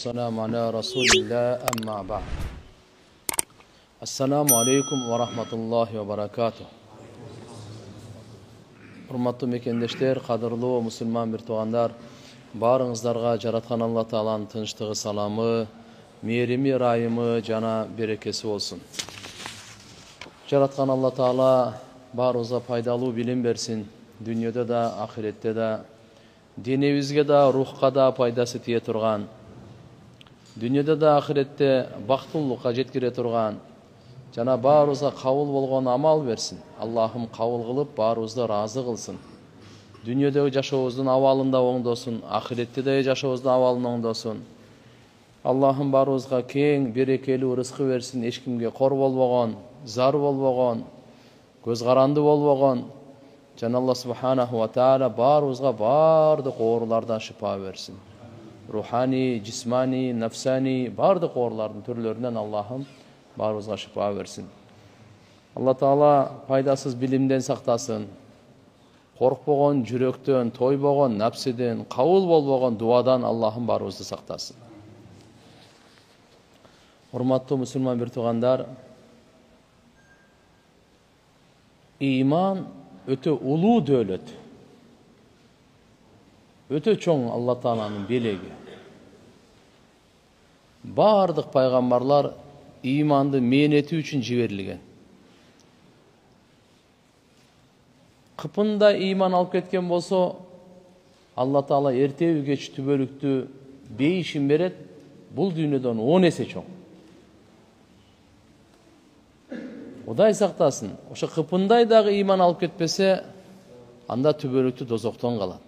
والسلام على رسول الله أما بعد. Assalamu alaikum wa rahmatullahi wa barakatuh. Hurmatlı mekendештер, qadırlı musulman bir tuğanlar, barыңыздарга жараткан Алла Тааланын тынчтыгы, саламы, мээрими, ырайымы жана берекеси болсун. Жараткан Алла Таала барыбызга пайдалуу билим берсин, дүйнөдө да, ахиретте да, денебизге да, рухка да пайдасы тие турган, дүйнөдө да, ахиретте бактылуулукка жеткире турган, жана барыбызга кабыл болгон амал берсин. Аллахым кабыл кылып, барыбызды ыраазы кылсын. Дүйнөдөгү жашообуздун абалында оңдосун, ахиреттеги жашообуздун абалын оңдосун. Аллахым барыбызга кең, берекелүү рызкы берсин, эч кимге кор болбогон, зар болбогон, көз каранды болбогон. Жана Алла субханаху ва таала барыбызга бардык оорулардан шифа берсин. Рухани, жисмани, нафсани, бардык оорулардын түрлөрүнөн Аллахым барыбызга шифа берсин. Алла Таала пайдасыз билимден сактасын. Коркпогон жүрөктөн, тойбогон напсиден, кабыл болбогон дуадан Аллахым барыбызды сактасын. Урматтуу мусулман бир туугандар, иман өтө улуу дөөлөт. Өтө чоң Алла Тааланын белеги. Бардык пайгамбарлар иманды мээнети үчүн жиберилген. Кыпында иман алып кеткен болсо, Алла Таала эртеби кеч түбөлүктү бейишин берет, бул дүйнөдөн 10 эсе чоң. Кудай сактасын, ошо кыпындай дагы иман алып кетпесе, анда түбөлүктү дозоктон калат.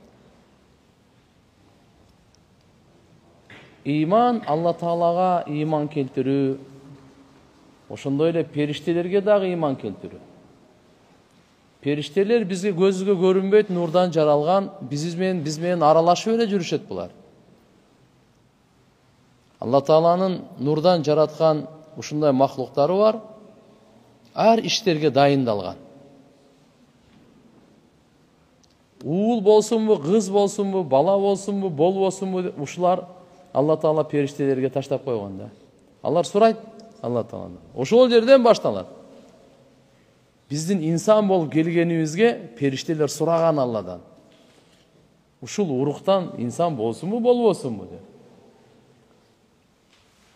Иман Алла Таалага иман келтирүү, ошондой эле периштелерге дагы иман келтирүү. Периштелер бизге көзгө көрүнбөйт, нурдан жаралган, биз менен аралашып эле жүрүшөт булар. Алла Тааланын нурдан жараткан ушундай махлуктары бар, ар иштерге дайындалган. Уул болсунбу, кыз болсунбу, бала болсунбу, болбосунбу, ушулар Алла Таала периштелерге таштап койгон да. Алар сурайт Алла Тааладан. Ошол жерден башталат. Биздин инсан болуп келгенибизге периштелер сураган Алладан. Ушул уруктан инсан болсунбу, болбосунбу деп.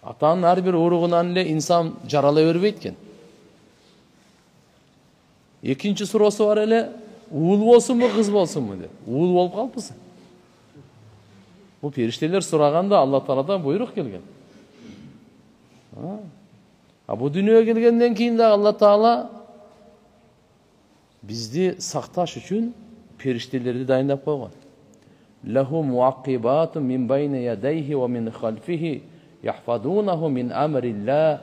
Атанын ар бир уругунан эле инсан жарала бербейт экен. Экинчи суроосу бар эле, уул болсунбу, кыз болсунбу деп. Уул болуп калыпсың. Бул периштелер сураганда Алла Тааладан буйрук келген. Бу дүйнөгө келгенден кийин да Алла Таала бизди сакташ үчүн периштелерди дайындап койгон. Лаху муаккибатун мин байни ядайхи ва мин халфихи яхфадунаху мин амрилла.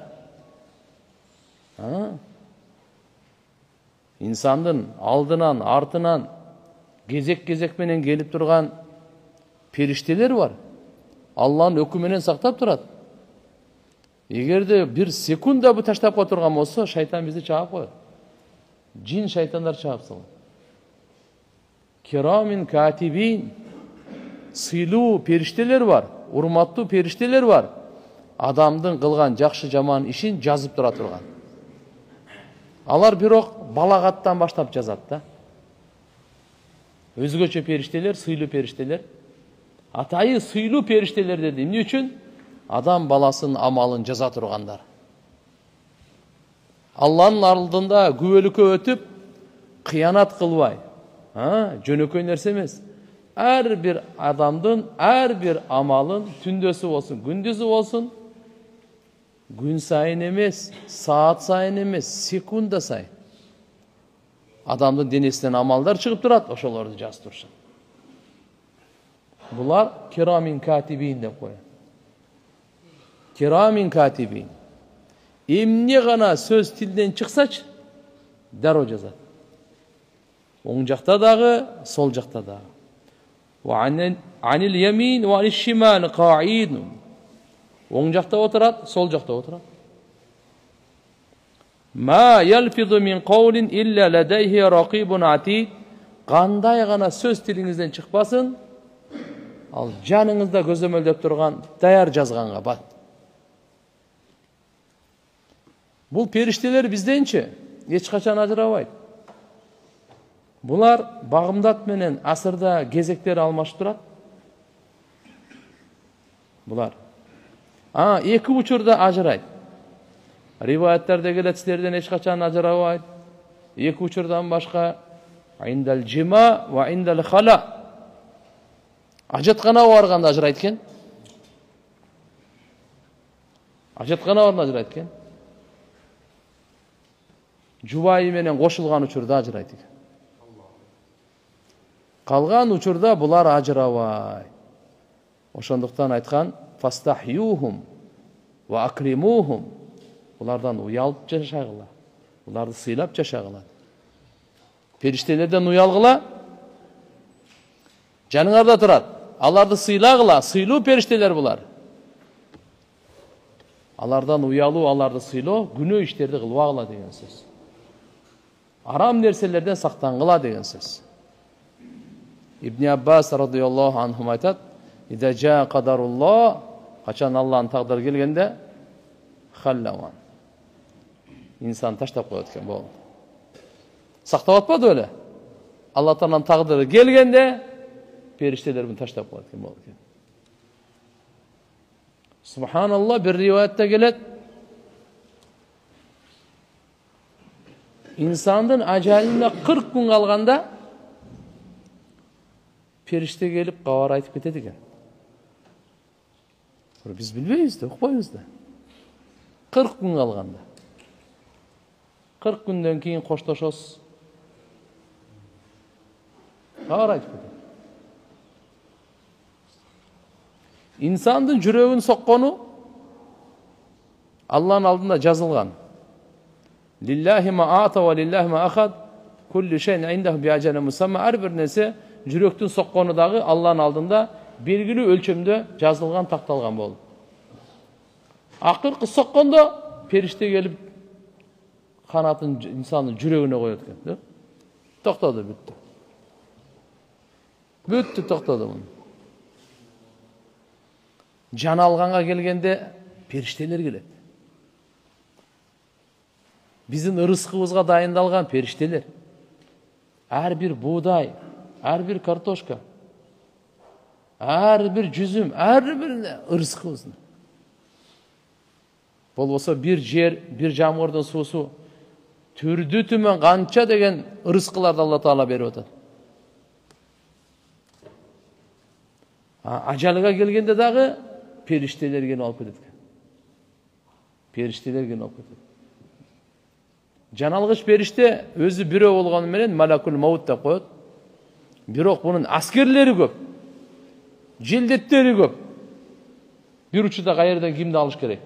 İnsandın aldынан, артынан кезек-кезек менен келип турган периштелер бар. Алланын өкүмү менен сактап турат. Эгерде бир секунда бу таштап кое турган болсо, шайтан бизди чаап коет. Жин шайтандар чаап салат. Кирамин катибин, сыйлуу периштелер бар, урматтуу периштелер бар. Адамдын кылган жакшы жаман ишин жазып тура турган. Алар бирок балагаттан баштап жазат да. Өзгөчө периштелер, сыйлуу периштелер. Атайы сыйлуу периштелер деди. Эмне үчүн? Адам баласынын амалын жаза тургандар. Алланын алдында күбөлүккө өтүп, кыянат кылбай, жөнөкөй нерсе эмес. Ар бир адамдын ар бир амалын түндөсү болсун, күндүзү болсун, күн сайын эмес, саат сайын эмес, секунда сайын адамдын денесинен амалдар чыгып турат, ошолорду жазып турушат. Булар кирамин катибин деп коет. Кирамин катибин. Эмне гана сөз тилден чыксачы, дароо жазат. Оң жакта дагы, сол жакта дагы. Ва анил ямин ва аниш шимал qaid. Оң жакта отурат, сол жакта отурат. Ма ялфизу мин каулин илля ладайхи рақибун атид. Кандай гана сөз тилиңизден чыкпасын, Ал жаныңызда көзөмөлдөп турган даяр жазганга бат. Бул периштелер бизденчи эч качан ажырабайт. Булар багымдат менен асырда кезектери алмашып турат. Булар эки учурда ажырайт. Риваяттерде келет, силерден эч качан ажырабайт. Эки учурдан башка индал жима ва индал хала. Ажатканага барганда ажырайт экен. Ажатканага барганда ажырайт экен. Жубайы менен кошулган учурда ажырайт экен. Калган учурда булар ажырабайт. Ошондуктан айткан фастахюхум ва акримухум. Булардан уялып жашагыла. Буларды сыйлап жашагыла. Периштелерден уялгыла. Жаныңарда турат. Аларды сыйлагыла. Сыйлуу периштелер булар. Алардан уялуу, аларды сыйлоо, күнөө иштерди кылбагыла деген сөз. Арам нерселерден сактангыла деген сөз. Ибн Аббас радıyallahu anhum айтат: "İza jaa qadarullah", качан Аллахтын тагдыры келгенде, халлаван. İnsan таштап коет экен, болду. Сактап атпады беле? Алла Тааланын тагдыры келгенде, периштелер буну таштап коет экен, болду экен. Субханалла, bir rivayette келет. İnsandın ajalına 40 gün kalganda perişte gelip kavara aytıp ketedi eкен. Biz bilbeymiz de, ukpaymiz da. 40 gün kalganda. 40 günden keyin koştoşos. Kavara aytıp ketedi. İnsandın жүрөгүн соккону Allah'ın aldığında жазылган. Lillahi ma ata ve lillahi ma akhad. Kullu şeyin indehu bi ajalin musamma. Her bir nese жүрөктүн соккону дагы Allah'ın алдында белгилүү өлчөмдө жазылган, такталган болду. Акыркы соккондо периште келип канатын инсандын жүрөгүнө коет экен. Токтоду, бүттү. Бүттү, токтоду муну. Жан алганга келгенде периштелер келет. Биздин ырыскыбызга дайындалган периштелер. Ар бир буудай, ар бир картошка, ар бир жүзүм, ар бирине ырыскыбыздын. Болбосо бир жер, бир жамгырдын суусу түрдү түмөн канча деген ырыскыларды Алла Таала берип атат. Ажалга келгенде дагы периштелер келип алып кетет экен. Периштелер келип алып кетет. Жан алгыч периште өзү бирөө болгону менен малакул маут деп коет. Бирок бунун аскерлери көп. Желдеттери көп. Bir учурда кайерден кимди алыш керек?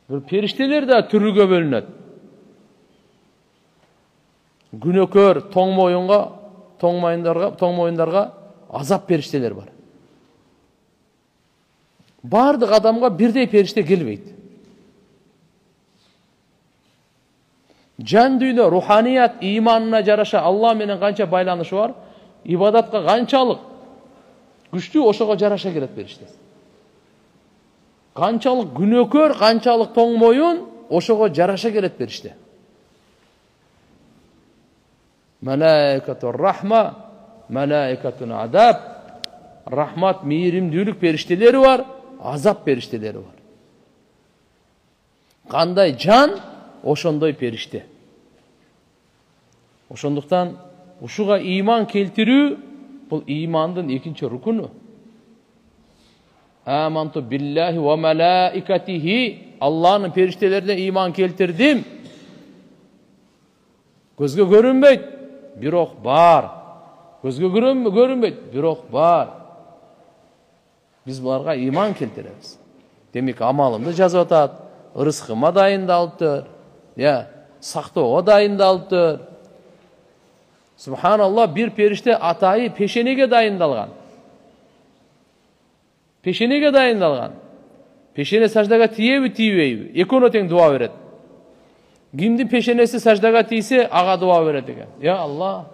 Бир периштелер да түрүгө бөлүнөт. Күнөөкөр, тоң моюндарга азап периштелер бар. Бардык адамга бирдей периште келбейт. Жан дүйнө, руханият, иманына жараша Алла менен канча байланышы бар, ибадатка канчалык күчтүү, ошого жараша келет периште. Канчалык күнөөкөр, канчалык тоң моюн, ошого жараша келет периште. Malaikatun rahma, malaikatun adab. Rahmat, meyrimdүүлүк периштелери бар, азап периштелери бар. Кандай жан, ошондой периште. Ошондуктан ушуга иман келтирүү бул имандын экинчи рукуну. Аманту биллахи ва малаикатихи. Аллахнын периштелерине иман келтирдим. Көзгө көрүнбөйт, бирок бар. Көзгө көрүнбөйт, бирок бар. Биз буларга иман келтиребиз. Демек амалымды жазып атат, ырыскыма дайындалыптыр. Сактоого дайындалыптыр. Subhanallah, bir perişte atayı peşenege dayındalgan. Peşenege dayındalgan. Peşene sajdaga tiyebi tiyebeybi. Ekono teң dua veret. Kimdi peşenesi sajdaga tiyse aga dua veret eken. Ya Allah.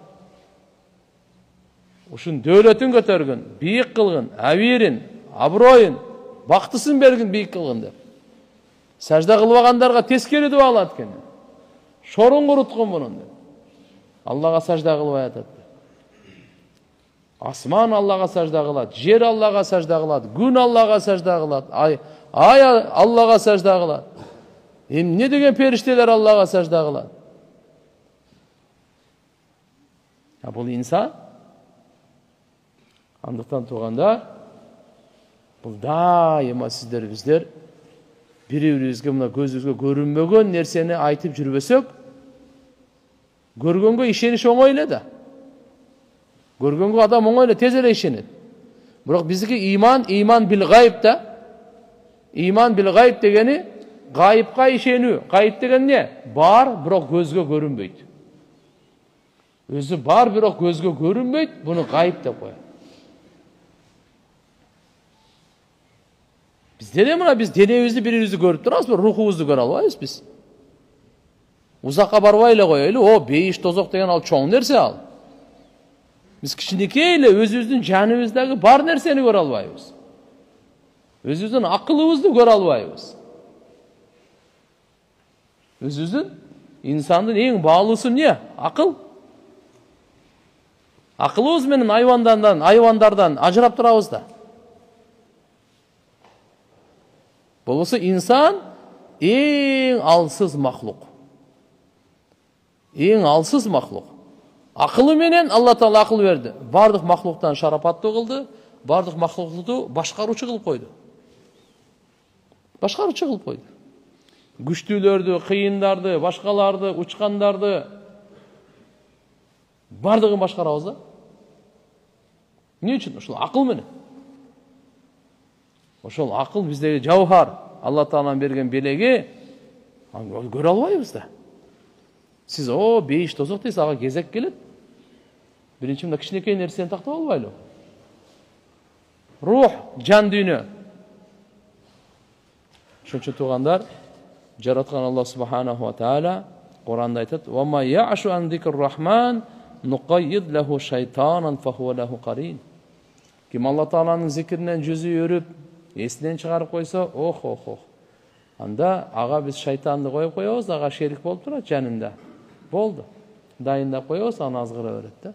ушун дөлөтүн көтөргүн, бийик кылгын, абийирин, аброюн, бактысын бергин, бийик кылгын деп. Сажда кылбагандарга тескери дуа кылат экен. Шорун куруткун мунун деп. Аллага сажда кылбай атат. Асман Аллага сажда кылат, жер Аллага сажда кылат, күн Аллага сажда кылат, ай Аллага сажда кылат. Эмне деген периштелер Аллага сажда кылат? Бул инсан. Андыктан туугандар, бул дайыма сиздер биздер бири-бирибизге мына көзүбүзгө көрүнбөгөн нерсени айтып жүрбөсөк, көргөнгө ишениш оңой эле да. Көргөнгө адам оңой эле тез эле ишенет. Бирок биздики иман бил гайб да. Иман бил гайб дегени гайыпка ишенүү. Гайып деген не? Бар, бирок көзгө көрүнбөйт. Өзү бар, бирок көзгө көрүнбөйт, буну гайып деп коет. Bizde de mına biz deneyimizde birimizi görüp durarız mı? Ruhumuzu göre almayız biz. Uzakka barbayla koyaylı. O beyiş tozok degen al çoğun nerse al. Biz kişinikeyle özümüzün canımızdaki bar nerseni göre almayız. Özümüzün akılımızı göre almayız. Özümüzün insanın en bağlısı ne? Akıl. Akılımız benim hayvanlardan ajırap durabız da. Bolsa insan en alsız mahluk. En alsız mahluk. Akıllı menen Allah Taala akıl verdi. Bardıq mahluktan şarapattı kıldı. Bardıq mahluktu başkaruçu kılıp koydu. Başkaruçu kılıp koydu. Güçlülördü, kıyındardı, başkalardı, uçkandardı. Bardığın başkarabız da. Ne için? Oşul akıl menen. Oşol akıl bizdeki jauhar, Allah Taala'nın bergen belegi, göre albayбыз da. Siz o beyiş tozok deysiz, ağa gezek gelet. Birinci mында кичинекей нерсени тактап албайлы. Ruh, can dünya. Şunçun tuğanlar, jaratkan Allah Subhanahu wa Ta'ala Kur'an'da aytat: "Ve ma ya'shu an zikrur-Rahman nuqayyid lehu şeytanan fehuve lehu qarin." Kim Allah Taala'nın zikrinden yüzü yörüp, esinden çıkarıp koysa, oh. Anda ağa biz şeytanды koyup koyabız, ağa şerik bolup turat janında. Boldu. Dayında koyabız, ana azgıra öğretti.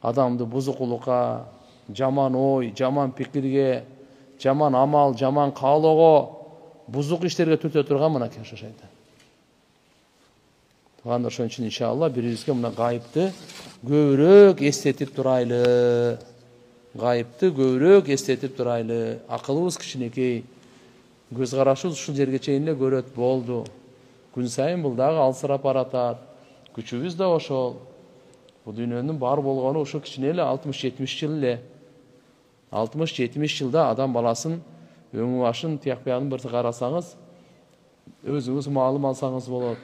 Adamdı buzukulukka, jaman oy, jaman pikirge, jaman amal, jaman kalogo, buzuk işlerge türte turgan mına keşe şeytan. Tuğanlar şunun için inşallah birizge mına gayipti gövrük estetip duraylı. Gayipti gövrük estetip duraylı. Akılımız kişineki, göz karашыбыз ушул жерге чейин эле көрөт болду. Күн сайын бул дагы алсырап баратат. Күчүбүз да ошол. Bu dünyanın бар болгону ошо кичине эле 60-70 жыл эле. 60-70 жылда адам баласын өңү башын тияк-биягын бир карасаңыз, өзүңүз маалым алсаңыз болот.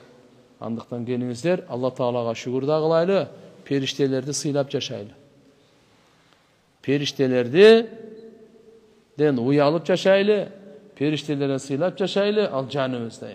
Андыктан келиңиздер, Алла Таалага шүгүр да кылайлы, периштелерди сыйлап жашайлы. Периштелерден уялып жашайлы, периштелерге сыйлап жашайлы, ал жаныбызда.